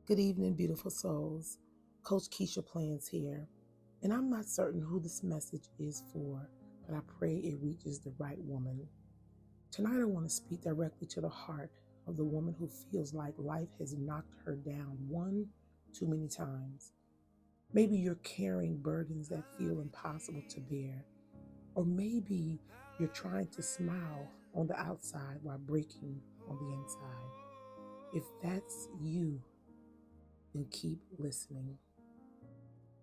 Good evening, beautiful souls. Coach Keisha Plans here, and I'm not certain who this message is for, but I pray it reaches the right woman. Tonight, I want to speak directly to the heart of the woman who feels like life has knocked her down one too many times. Maybe you're carrying burdens that feel impossible to bear, or maybe you're trying to smile on the outside while breaking on the inside. If that's you, then keep listening.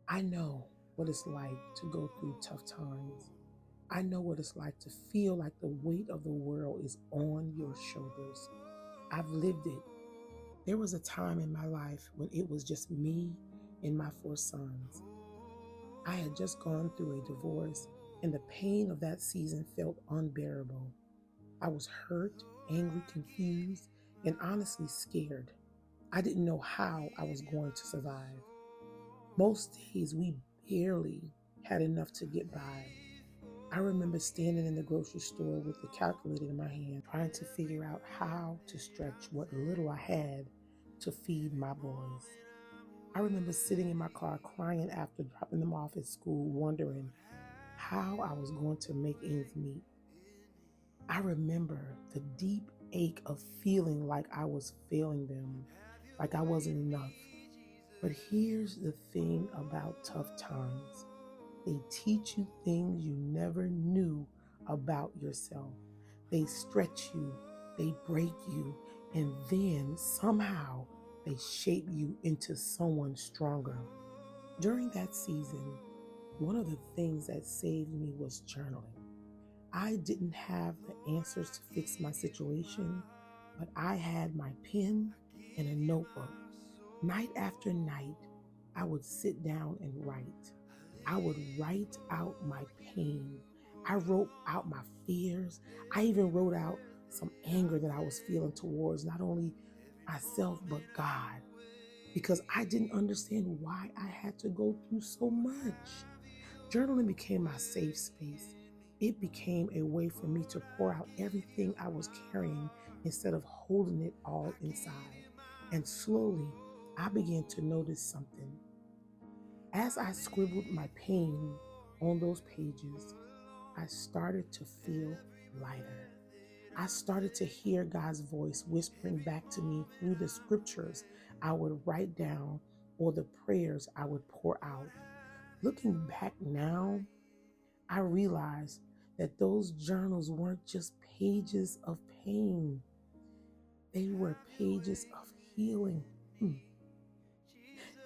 I know what it's like to go through tough times. I know what it's like to feel like the weight of the world is on your shoulders. I've lived it. There was a time in my life when it was just me and my four sons. I had just gone through a divorce, and the pain of that season felt unbearable. I was hurt, angry, confused, and honestly scared. I didn't know how I was going to survive. Most days we barely had enough to get by. I remember standing in the grocery store with the calculator in my hand, trying to figure out how to stretch what little I had to feed my boys. I remember sitting in my car crying after dropping them off at school, wondering how I was going to make ends meet. I remember the deep ache of feeling like I was failing them, like I wasn't enough. But here's the thing about tough times: they teach you things you never knew about yourself. They stretch you, they break you, and then somehow they shape you into someone stronger. During that season, one of the things that saved me was journaling. I didn't have the answers to fix my situation, but I had my pen and a notebook. Night after night, I would sit down and write. I would write out my pain. I wrote out my fears. I even wrote out some anger that I was feeling towards not only myself, but God, because I didn't understand why I had to go through so much. Journaling became my safe space. It became a way for me to pour out everything I was carrying instead of holding it all inside. And slowly, I began to notice something. As I scribbled my pain on those pages, I started to feel lighter. I started to hear God's voice whispering back to me through the scriptures I would write down or the prayers I would pour out. Looking back now, I realized that those journals weren't just pages of pain, they were pages of healing.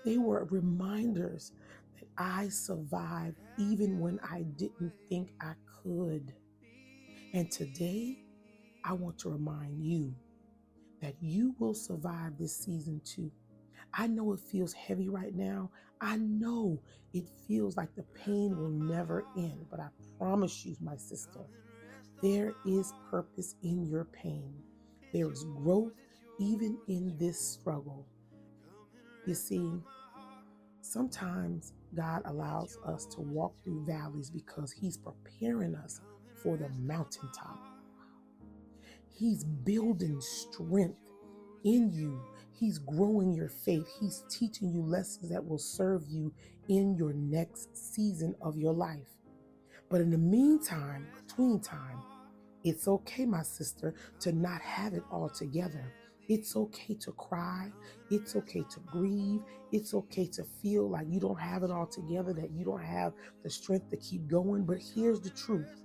They were reminders that I survived even when I didn't think I could. And today, I want to remind you that you will survive this season too. I know it feels heavy right now. I know it feels like the pain will never end, but I promise you, my sister, there is purpose in your pain. There is growth even in this struggle. You see, sometimes God allows us to walk through valleys because He's preparing us for the mountaintop. He's building strength in you. He's growing your faith. He's teaching you lessons that will serve you in your next season of your life. But in the meantime, between time, it's okay, my sister, to not have it all together. It's okay to cry. It's okay to grieve. It's okay to feel like you don't have it all together, that you don't have the strength to keep going. But here's the truth: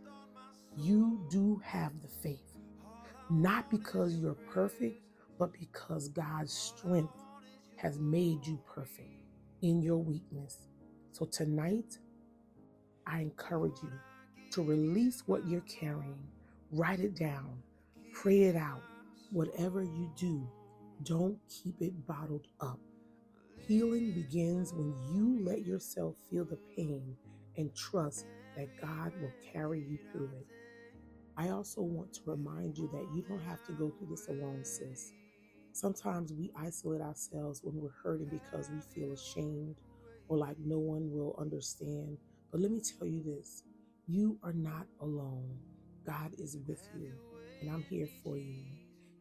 you do have the faith, not because you're perfect, but because God's strength has made you perfect in your weakness. So tonight, I encourage you to release what you're carrying. Write it down. Pray it out. Whatever you do, don't keep it bottled up. Healing begins when you let yourself feel the pain and trust that God will carry you through it. I also want to remind you that you don't have to go through this alone, sis. Sometimes we isolate ourselves when we're hurting because we feel ashamed or like no one will understand. But let me tell you this: you are not alone. God is with you, and I'm here for you.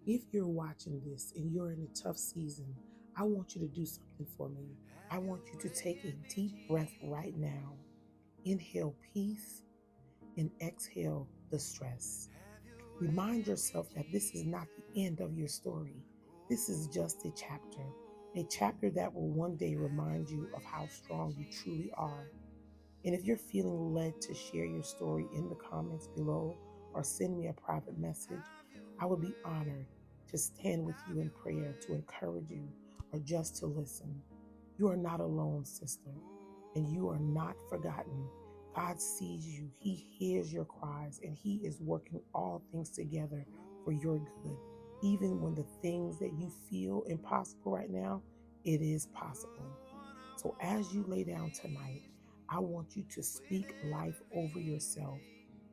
If you're watching this and you're in a tough season, I want you to do something for me. I want you to take a deep breath right now. Inhale peace and exhale the stress. Remind yourself that this is not the end of your story. This is just a chapter that will one day remind you of how strong you truly are. And if you're feeling led to share your story in the comments below or send me a private message, I would be honored to stand with you in prayer, to encourage you, or just to listen. You are not alone, sister, and you are not forgotten. God sees you, He hears your cries, and He is working all things together for your good. Even when the things that you feel impossible right now, it is possible. So as you lay down tonight, I want you to speak life over yourself.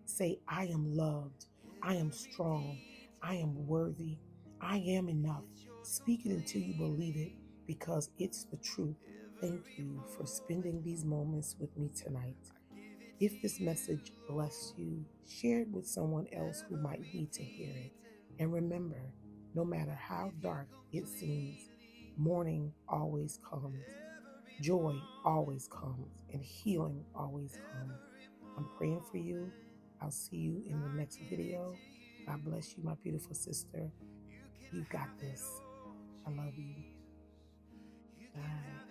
Say, I am loved. I am strong. I am worthy. I am enough. Speak it until you believe it because it's the truth. Thank you for spending these moments with me tonight. If this message blessed you, share it with someone else who might need to hear it. And remember, no matter how dark it seems, morning always comes. Joy always comes and healing always comes. I'm praying for you. I'll see you in the next video. God bless you, my beautiful sister. You got this. I love you. Bye.